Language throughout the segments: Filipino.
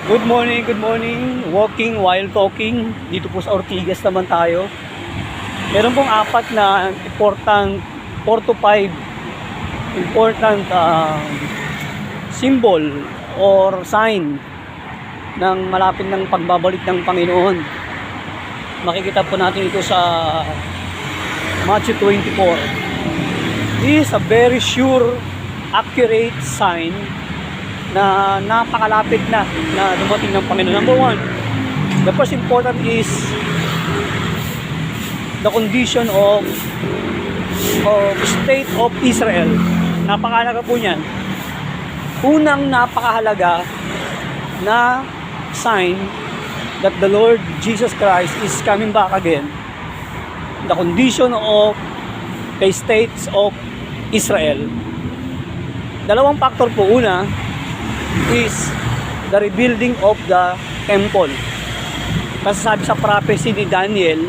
Good morning, good morning. Walking while talking. Dito po sa Ortigas naman tayo. Meron pong apat na important 4 to 5 important symbol or sign ng malapit ng pagbabalik ng Panginoon. Makikita po natin ito sa Matthew 24. This is a very sure, accurate sign na napakalapit na dumating ng Panginoon. Number one, the first important is the condition of state of Israel. Napakahalaga po niyan. Unang napakahalaga na sign that the Lord Jesus Christ is coming back again. The condition of the states of Israel. Dalawang factor po. Una is the rebuilding of the temple. Kasi sabi sa prophecy ni Daniel,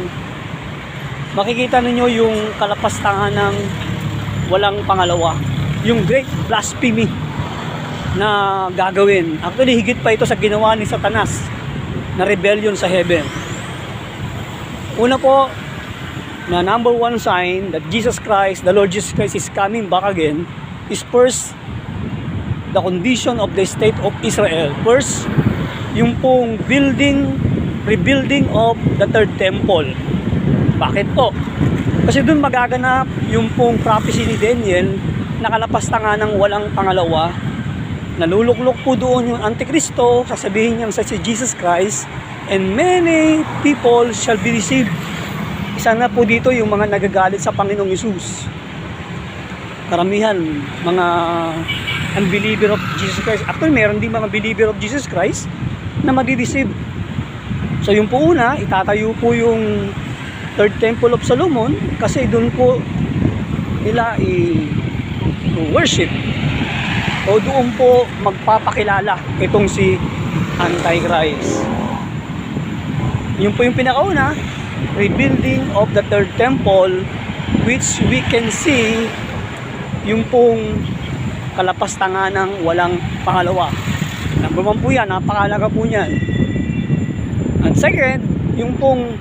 makikita ninyo yung kalapastangan ng walang pangalawa, yung great blasphemy na gagawin. Actually, higit pa ito sa ginawa ni Satanas na rebellion sa heaven. Una po, na number one sign that Jesus Christ, the Lord Jesus Christ is coming back again is first, the condition of the state of Israel. First, yung pong rebuilding of the third temple. Bakit po? Kasi dun magaganap yung pong prophecy ni Daniel na kalapastangan ng walang pangalawa. Naluluklok po doon yung Antikristo, sasabihin niya sa si Jesus Christ, and many people shall be deceived. Isa na po dito yung mga nagagalit sa Panginoong Hesus. Karamihan, mga unbeliever of Jesus Christ. Actually, meron din mga believer of Jesus Christ na madideceive. So yung po una, itatayo po yung Third Temple of Solomon kasi doon po nila i-worship o doon po magpapakilala itong si Antichrist. Yun po yung pinakauna, rebuilding of the Third Temple, which we can see yung pong kalapastangan ng walang pangalawa. Number one po yan, napakalaga po niyan. And second, yung pong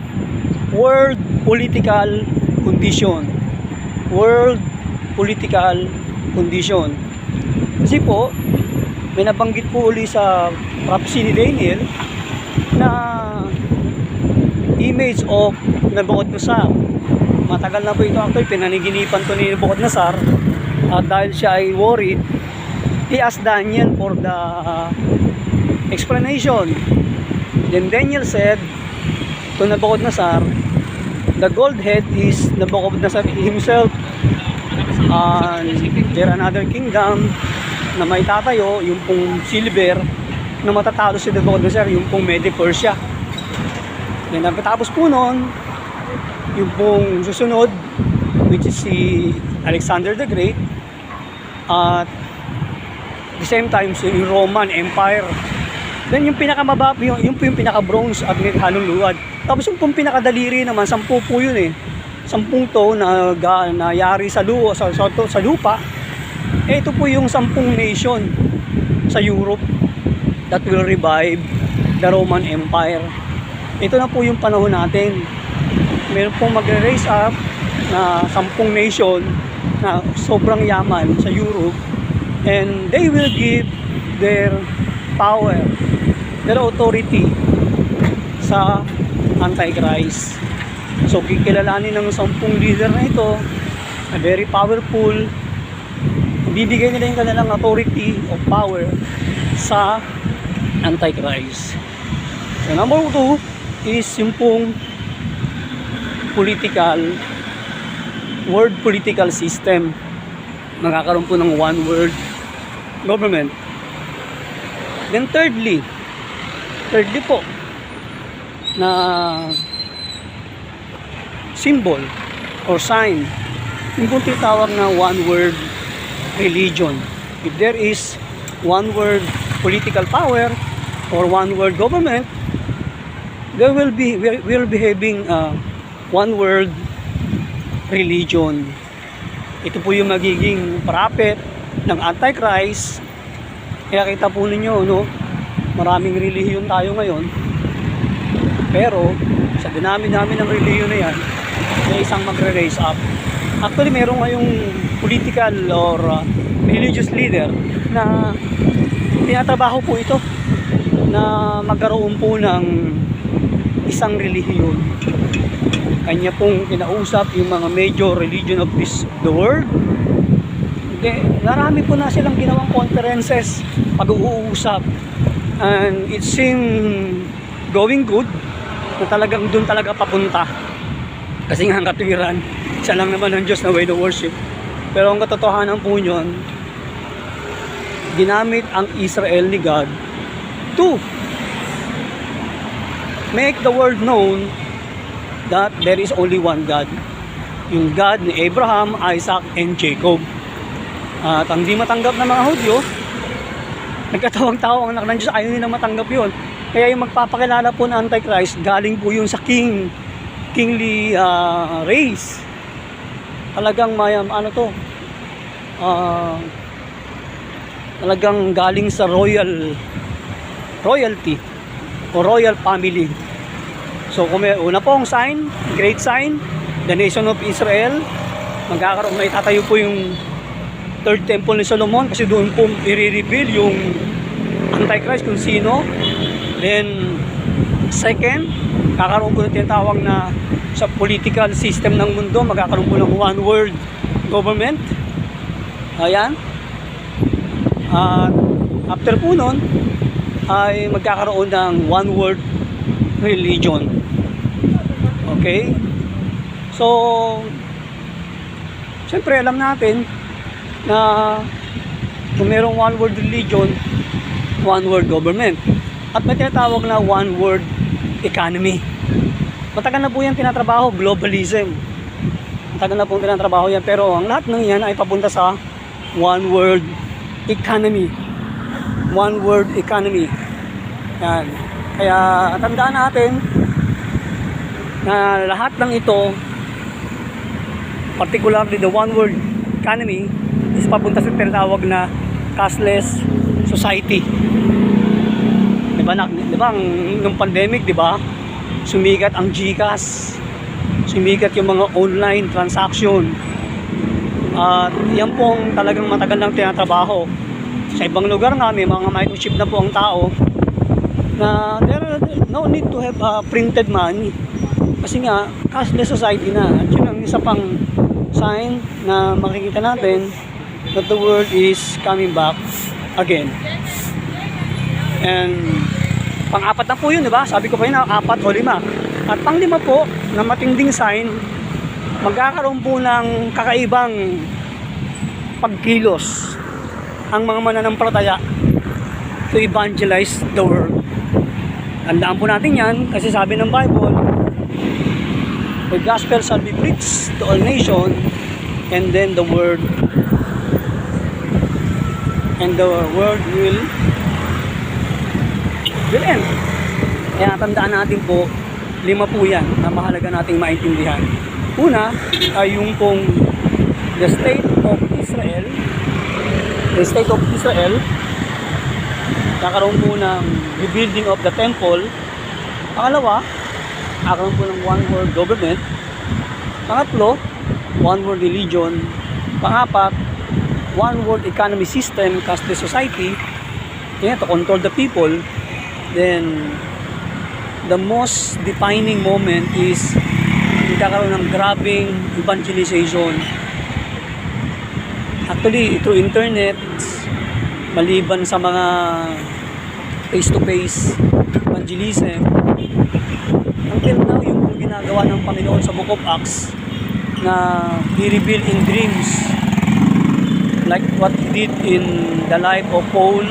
world political condition. World political condition. Kasi po, may nabanggit po uli sa prophecy ni Daniel na image of Nebuchadnezzar. Matagal na po ito actually, pinaniginipan to ni Nebuchadnezzar. At dahil siya ay worried, he asked Daniel for the explanation. Then Daniel said to Nebuchadnezzar, the gold head is Nebuchadnezzar himself, and there another kingdom na may tatayo, yung pong silver na matatalo si Nebuchadnezzar, yung pong Mede-Persia. Then pagkatapos po nun, yung pong susunod, which is si Alexander the Great, at the same time so yung Roman Empire. Then yung pinakamababa, yung pinaka-bronze at may halong luwad. Tapos yung pong pinakadaliri naman, 10 po yun eh. 10 to na nayari sa lupa. Ito po yung 10 nation sa Europe that will revive the Roman Empire. Ito na po yung panahon natin. Meron pong mag-raise up na 10 nation na sobrang yaman sa Europe, and they will give their power, their authority sa Antichrist. So kikilalanin ng 10 leader na ito na very powerful, bibigay nila yung kanilang authority of power sa Antichrist. So number 2 is yung pong world political system. Magkakaroon po ng one world government. Then thirdly po na symbol or sign, yung po tinatawag na one world religion. If there is one world political power or one world government, we will be having one world religion. Ito po yung magiging prophet ng Antichrist. Kaya kita po ninyo, no? maraming relihiyon tayo ngayon. Pero sa dinami-dami ng relihiyon na yan, may isang magre-raise up. Actually, meron ngayong political or religious leader na tinatrabaho po ito na magkaroon po ng isang relihiyon. Kanya pong kinausap yung mga major religion of the world. Marami po na silang ginawang conferences, pag-uusap, and it seems going good, na talagang doon talaga papunta. Kasi nga ang katuwiran, siya lang naman ang Diyos na way to worship. Pero ang katotohanan po yun, ginamit ang Israel ni God to make the world known that there is only one God. Yung God ni Abraham, Isaac, and Jacob. At ang di matanggap ng mga Hudyo, nagkatawang tao ang anak ng Diyos, ayaw nilang matanggap yun. Kaya yung magpapakilala po ng Antichrist, galing po yun sa kingly race. Talagang talagang galing sa royalty o royal family. So kung may una pong sign, great sign, the nation of Israel, may tatayo po yung third temple ni Solomon, kasi doon po i-reveal yung Antichrist kung sino. Then second, kakaroon po ng tinatawag na sa political system ng mundo, magkakaroon po ng one world government. Ayan. At after po nun ay magkakaroon ng one world religion. Okay? So siyempre alam natin na kung merong one world religion, one world government, at may tinatawag na one world economy. Matagal na po yan tinatrabaho, globalism. Matagal na po tinatrabaho yan, pero ang lahat ng yan ay papunta sa one world economy. One world economy. Yan. Kaya tandaan natin na lahat ng ito, particularly the one world economy, is papunta sa tinatawag na cashless society. Diba nung pandemic, diba, sumikat ang GCash, sumikat yung mga online transaction. At yan pong talagang matagal nang tinatrabaho. Sa ibang lugar na may mga microchip na po ang tao, na there no need to have printed money. Kasi nga, cashless society na. At yun ang isa pang sign na makikita natin that the world is coming back again. And pang-apat na po yun, diba? Sabi ko pa yun, 4 o 5. At pang-5 po, na matinding sign, magkakaroon po ng kakaibang pagkilos ang mga mananampalataya to evangelize the world. Tandaan po natin yan, kasi sabi ng Bible, the gospel shall be preached to all nations, and then the word will end. Kaya tandaan natin po, 5 po yan na mahalaga nating maintindihan. Una ay yung pong the state of Israel, kakaroon po ng rebuilding of the temple. Pangalawa, kakaroon po ng one world government. Pangatlo, one world religion. Pangapat, one world economy system, cashless society, to control the people. Then the most defining moment is magkakaroon ng grabing evangelization. Actually, through internet, maliban sa mga face-to-face evangelism, until now, yung ginagawa ng Panginoon sa Book of Acts, na he-reveal in dreams, like what he did in the life of Paul,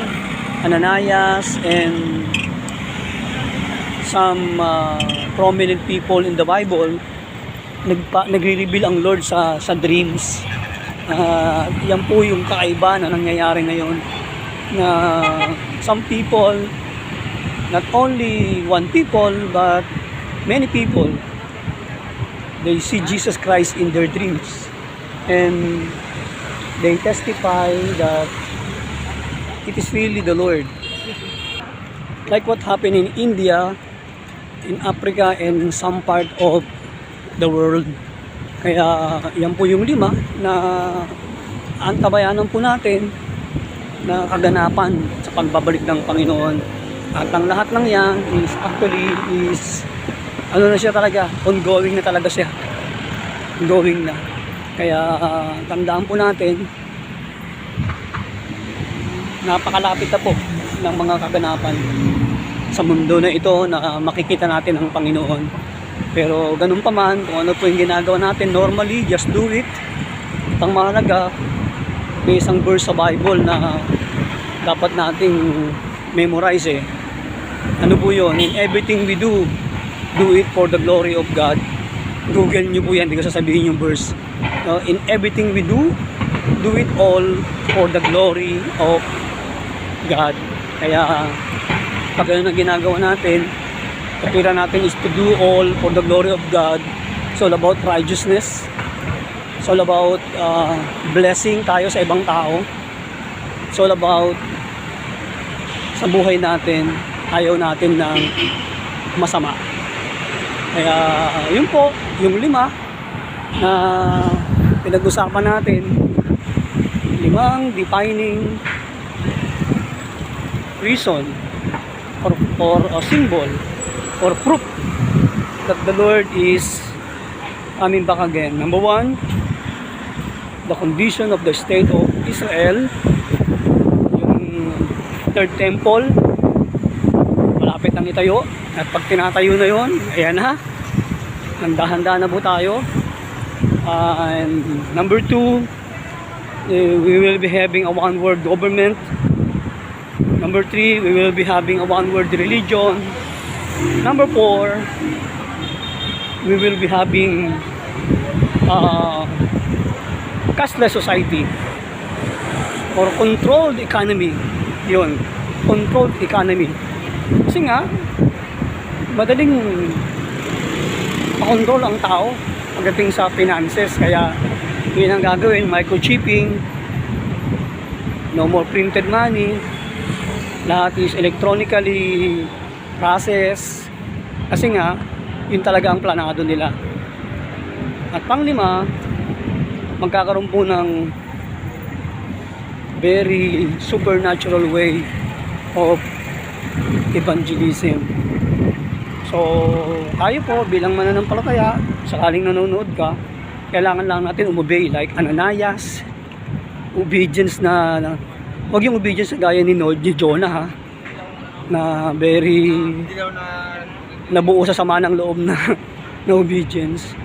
Ananias, and some prominent people in the Bible. Nagre-reveal ang Lord sa dreams. Yan po yung kakaiba na nangyayari ngayon, na some people, not only one people, but many people, they see Jesus Christ in their dreams, and they testify that it is really the Lord. like what happened in India, in Africa, and some part of the world. Kaya yan po yung 5 na antabayanan po natin na kaganapan sa pagbabalik ng Panginoon. At ang lahat ng yan is actually ano na siya talaga, ongoing na talaga siya. Ongoing na. Kaya tandaan po natin, napakalapit na po ng mga kaganapan sa mundo na ito na makikita natin ang Panginoon. Pero ganun pa man, kung ano po yung ginagawa natin normally, just do it. At ang mahalaga, may isang verse sa Bible na dapat nating memorize eh. Ano po yun? In everything we do it for the glory of God. Google nyo po yan, hindi ko sasabihin yung verse. In everything we do it all for the glory of God. Kaya pag ano na ginagawa natin, kapira natin is to do all for the glory of God. It's all about righteousness. It's all about blessing tayo sa ibang tao. It's all about sa buhay natin, ayaw natin ng masama. Kaya yun po, yung 5 na pinag-usapan natin, 5 defining reason or a symbol or proof that the Lord is coming back again. Number 1, the condition of the state of Israel. Yung third temple, malapit nang itayo. At pag tinatayo na yon, ayan ha, handa-handa na po tayo. And number 2, we will be having a one-world government. Number 3, we will be having a one-world religion. Number 4, we will be having cashless society or controlled economy. Yun, controlled economy. Kasi nga, madaling makontrol ang tao pagdating sa finances. Kaya yun ang gagawin, microchipping, no more printed money, lahat is electronically processed. Kasi nga, yun talaga ang planado nila. At pang-5, magkakaroon po ng very supernatural way of evangelism. So, tayo po bilang mananampalataya, sakaling nanonood ka, kailangan lang natin umobey like Ananias. Obedience na huwag yung obedience na gaya ni Jonah ha, na very nabuo sa sama ng loob na obedience.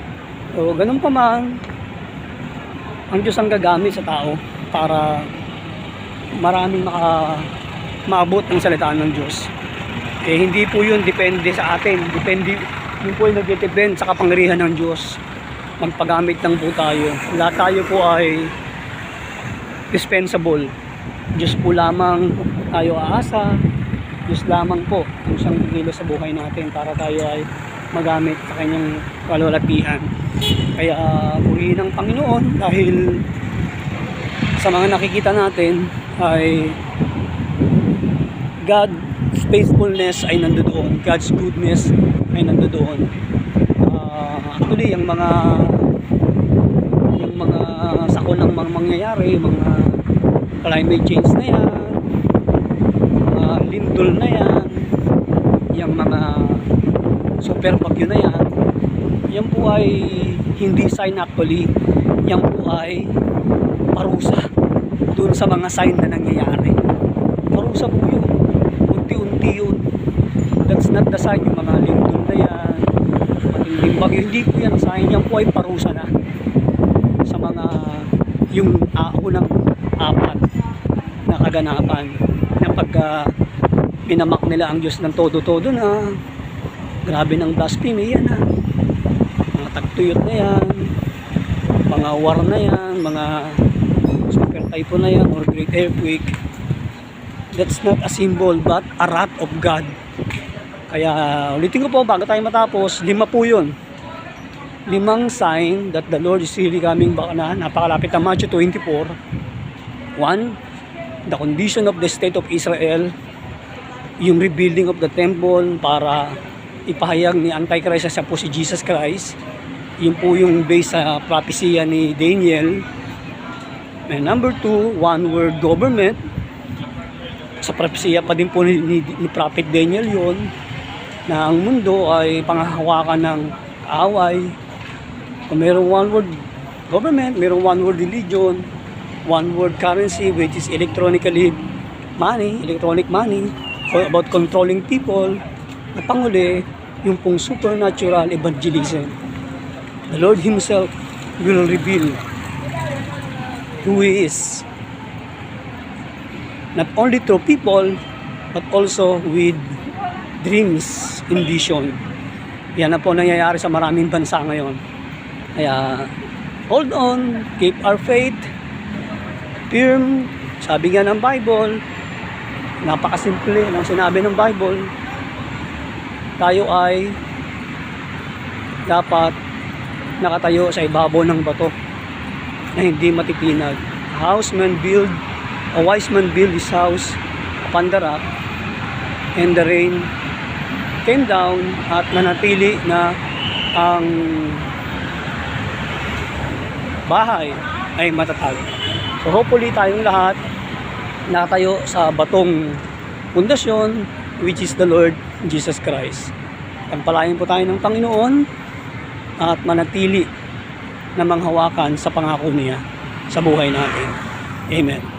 So, ganun pa man, ang Diyos ang gagamit sa tao para maraming maabot ng salita ng Diyos. Hindi po yun depende sa atin. Yun po yung nag-depend sa kapangyarihan ng Diyos. Magpagamit lang po tayo. Lahat tayo po ay dispensable. Diyos po lamang tayo aasa. Diyos lamang po ang siyang gilo sa buhay natin para tayo ay magamit sa kanyang kalwalatian. Kaya purihin ng Panginoon dahil sa mga nakikita natin ay God's faithfulness ay nandoon, God's goodness ay nandoon. Actually, yung mga sakon ng mga mangyayari, yung mga climate change na yan, mga lindol na yan, yung mga super bagyo na yan po ay hindi sign actually, yan po ay parusa dun sa mga sign na nangyayari. Parusa po yun, unti-unti yun. That's not the sign, yung mga lindol na yan, matinding bagyo, hindi po yan sign, yan po ay parusa na sa mga yung unang 4 na kaganapan na pagka pinamak nila ang Diyos ng todo-todo na grabe ng blasphemy yan ha. Mga tagtuyot na yan, mga war na yan, mga super typhoon na yan or great earthquake. That's not a symbol but a wrath of God. Kaya ulitin ko po bago tayo matapos, 5 po yun. 5 sign that the Lord is really coming back na napakalapit ng Matthew 24. 1, the condition of the state of Israel. yung rebuilding of the temple para ipahayag ni Antichrist na siya po si Jesus Christ. Yun po yung based sa propesya ni Daniel. And number 2, one world government. Sa propesya pa din po ni Prophet Daniel yon, na ang mundo ay panghahawakan ng away. Kung mayroong one world government, mayroong one world religion, one world currency which is electronic money for about controlling people. At panghuli, yung pong supernatural evangelism. The Lord Himself will reveal who He is. Not only through people, but also with dreams and vision. Yan na po nangyayari sa maraming bansa ngayon. Kaya, hold on, keep our faith firm. Sabi nga ng Bible, napakasimple ng sinabi ng Bible, tayo ay dapat nakatayo sa ibabaw ng bato na hindi matitinag. A wise man build his house upon the rock, and the rain came down at nanatili na ang bahay ay matatag. So hopefully tayong lahat nakatayo sa batong pundasyon, which is the Lord Jesus Christ. Pagpalain po tayo ng Panginoon at manatili na manghawakan sa pangako niya sa buhay natin. Amen.